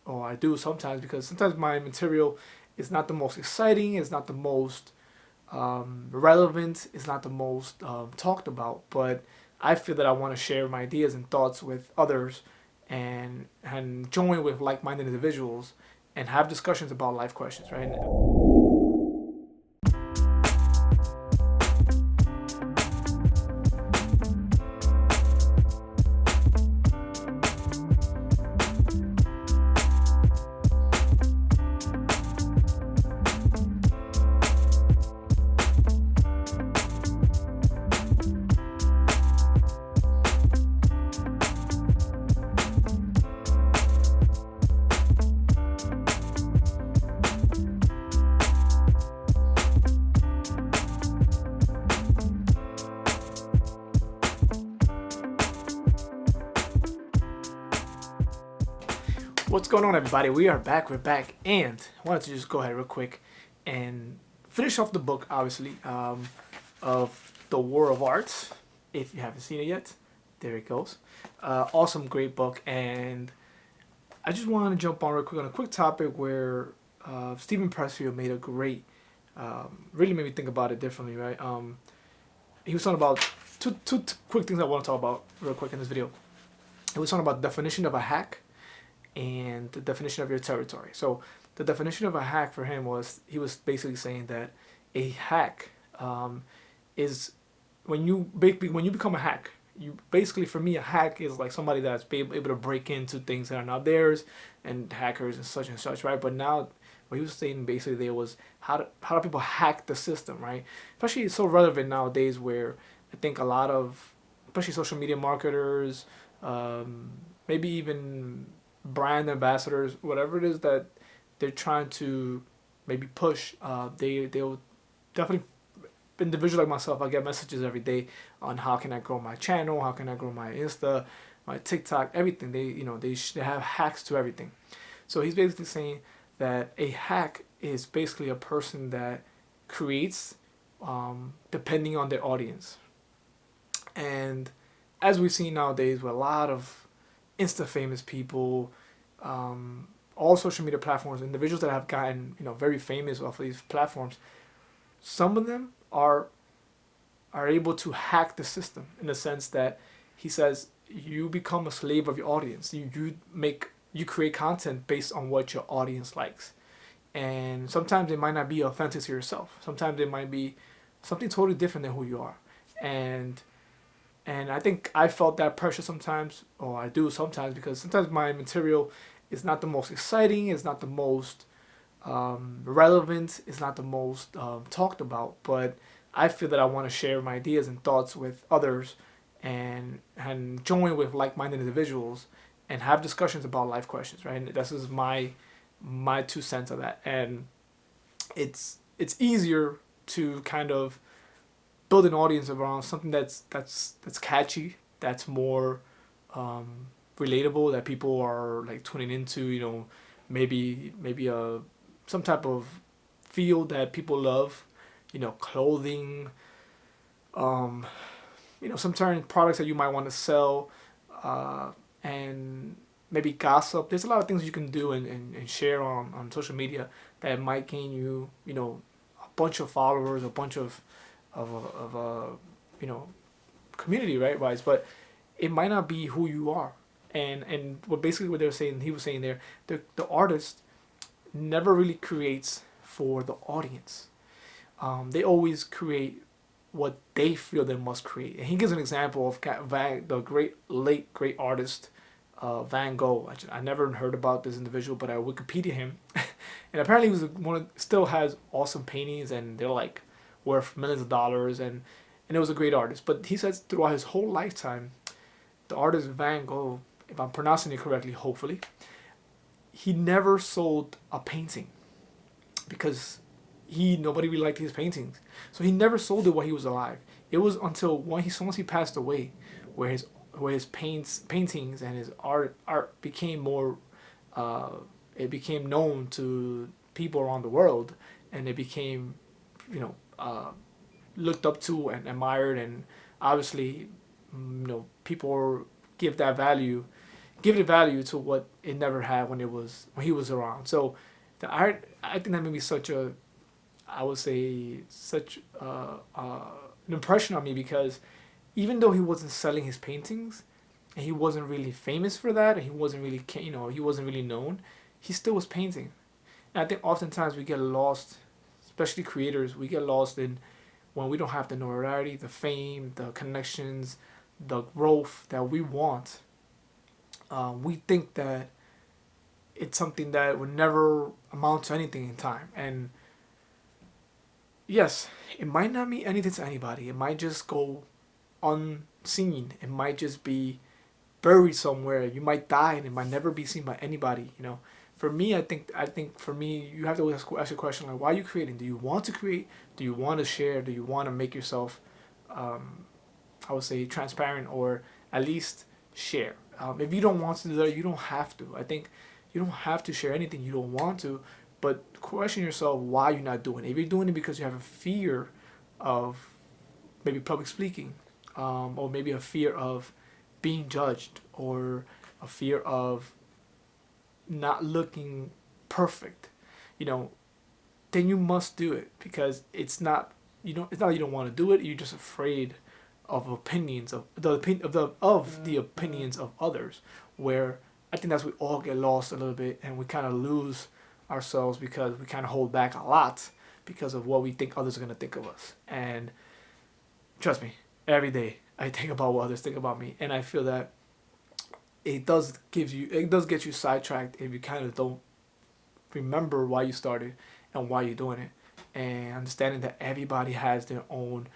or I do sometimes, because sometimes my material is not the most exciting, it's not the most relevant, it's not the most talked about, but I feel that I want to share my ideas and thoughts with others, and join with like-minded individuals and have discussions about life questions, right? What's going on, everybody? We are back. We're back, and I wanted to just go ahead real quick and finish off the book, obviously, of The War of Arts. If you haven't seen it yet, there it goes. Awesome, great book, and I just wanted to jump on real quick on a quick topic where Stephen Pressfield made a great, really made me think about it differently, right? He was talking about two quick things I want to talk about real quick in this video. He was talking about the definition of a hack and the definition of your territory. So the definition of a hack for him was, he was basically saying that a hack is when you become a hack. You basically, for me, a hack is like somebody that's able to break into things that are not theirs, and hackers and such, right? But now what he was saying basically there was how do people hack the system, right? Especially it's so relevant nowadays, where I think a lot of, especially social media marketers, maybe even brand ambassadors, whatever it is that they're trying to maybe push, they'll definitely, individual like myself, I get messages every day on how can I grow my channel, how can I grow my Insta, my TikTok, everything. They have hacks to everything. So he's basically saying that a hack is basically a person that creates depending on their audience. And as we've seen nowadays with a lot of Insta famous people, all social media platforms, individuals that have gotten very famous off of these platforms, some of them are able to hack the system, in the sense that he says you become a slave of your audience. You create content based on what your audience likes, and sometimes it might not be authentic to yourself. Sometimes it might be something totally different than who you are, and I think I felt that pressure sometimes, or I do sometimes, because sometimes my material is not the most exciting, it's not the most relevant, it's not the most talked about, but I feel that I want to share my ideas and thoughts with others, and join with like-minded individuals and have discussions about life questions, right? And this is my 2 cents of that. And it's easier to kind of build an audience around something that's catchy, that's more relatable, that people are like tuning into. Maybe some type of field that people love. Clothing. Some certain products that you might want to sell, and maybe gossip. There's a lot of things you can do and share on social media that might gain you, a bunch of followers, a bunch of you know community, right, wise, but it might not be who you are. And what they're saying, he was saying there, the artist never really creates for the audience. They always create what they feel they must create. And he gives an example of the late great artist Van Gogh. I never heard about this individual, but I Wikipedia him, and apparently he was still has awesome paintings, and they're like worth millions of dollars, and it was a great artist. But he says throughout his whole lifetime, the artist Van Gogh, if I'm pronouncing it correctly, hopefully, he never sold a painting because nobody really liked his paintings. So he never sold it while he was alive. It was until once he passed away, where his paintings and his art became more, it became known to people around the world, and it became, looked up to and admired, and obviously, people give it value to what it never had when he was around. So the art, I think that made me such a, I would say, such an impression on me, because even though he wasn't selling his paintings and he wasn't really famous for that, and he wasn't really, he wasn't really known, he still was painting. And I think oftentimes we get lost, especially creators, we get lost in when we don't have the notoriety, the fame, the connections, the growth that we want. We think that it's something that would never amount to anything in time. And yes, it might not mean anything to anybody. It might just go unseen. It might just be buried somewhere. You might die and it might never be seen by anybody. For me, I think for me, you have to ask a question like, why are you creating? Do you want to create? Do you want to share? Do you want to make yourself, I would say, transparent, or at least share? If you don't want to do that, you don't have to. I think you don't have to share anything you don't want to, but question yourself why you're not doing it. If you're doing it because you have a fear of maybe public speaking, or maybe a fear of being judged, or a fear of not looking perfect, then you must do it, because it's not it's not that you don't want to do it. You're just afraid of opinions of the opinions of others, where I think that's we all get lost a little bit, and we kind of lose ourselves because we kind of hold back a lot because of what we think others are going to think of us. And trust me, every day I think about what others think about me, and I feel that it does get you sidetracked if you kind of don't remember why you started and why you're doing it, and understanding that everybody has their own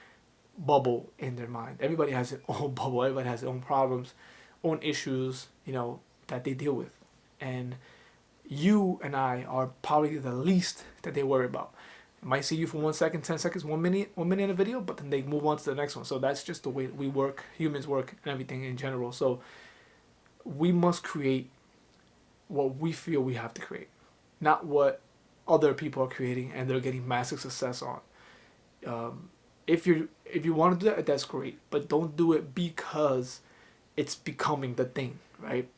bubble in their mind. Everybody has their own bubble. Everybody has their own problems, own issues, that they deal with. And you and I are probably the least that they worry about. They might see you for 1 second, 10 seconds, 1 minute in a video, but then they move on to the next one. So that's just the way we work, humans work, and everything in general. So we must create what we feel we have to create, not what other people are creating and they're getting massive success on. If you want to do that, that's great, but don't do it because it's becoming the thing, right?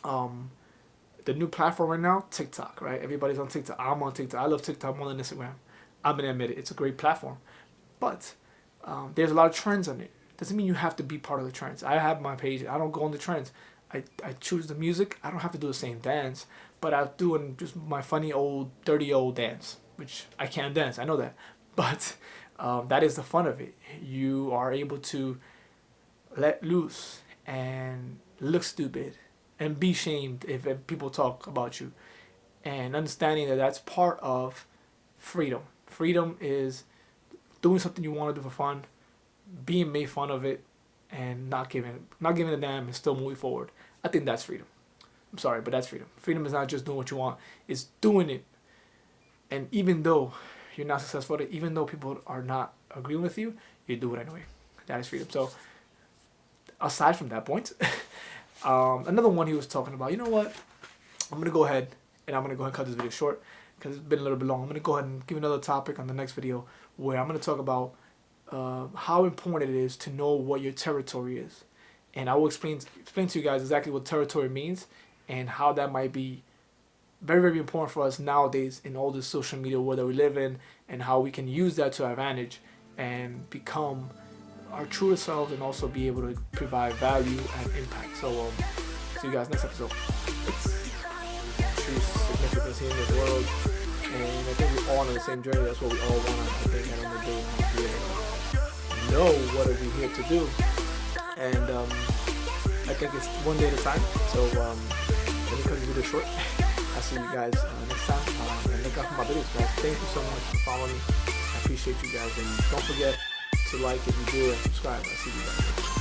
The new platform right now, TikTok, right? Everybody's on TikTok. I'm on TikTok. I love TikTok more than Instagram. I'm gonna admit it. It's a great platform, but there's a lot of trends on it. Doesn't mean you have to be part of the trends. I have my page. I don't go on the trends. I choose the music. I don't have to do the same dance, but I do just my funny old 30-year-old dance, which I can't dance. I know that, but that is the fun of it. You are able to let loose and look stupid and be shamed if people talk about you, and understanding that that's part of freedom. Freedom is doing something you want to do for fun, being made fun of it, and not giving a damn and still moving forward. I think that's freedom. I'm sorry, but that's freedom. Freedom is not just doing what you want, it's doing it. And even though you're not successful at it, even though people are not agreeing with you, you do it anyway. That is freedom. So aside from that point, another one he was talking about, you know what? I'm going to go ahead and cut this video short because it's been a little bit long. I'm going to go ahead and give another topic on the next video where I'm going to talk about how important it is to know what your territory is. And I will explain to you guys exactly what territory means and how that might be very, very important for us nowadays in all this social media world that we live in, and how we can use that to our advantage and become our truest selves and also be able to provide value and impact. So see you guys next episode. It's true significance here in this world, and I think we're all on the same journey. That's what we all want. I think at the end of the day, we know what are we here to do, and I think it's one day at a time. So let me cut this video short. I'll see you guys next time, and look out for my videos, guys. Thank you so much for following me. I appreciate you guys, and don't forget to like if you do and subscribe. I'll see you guys next time.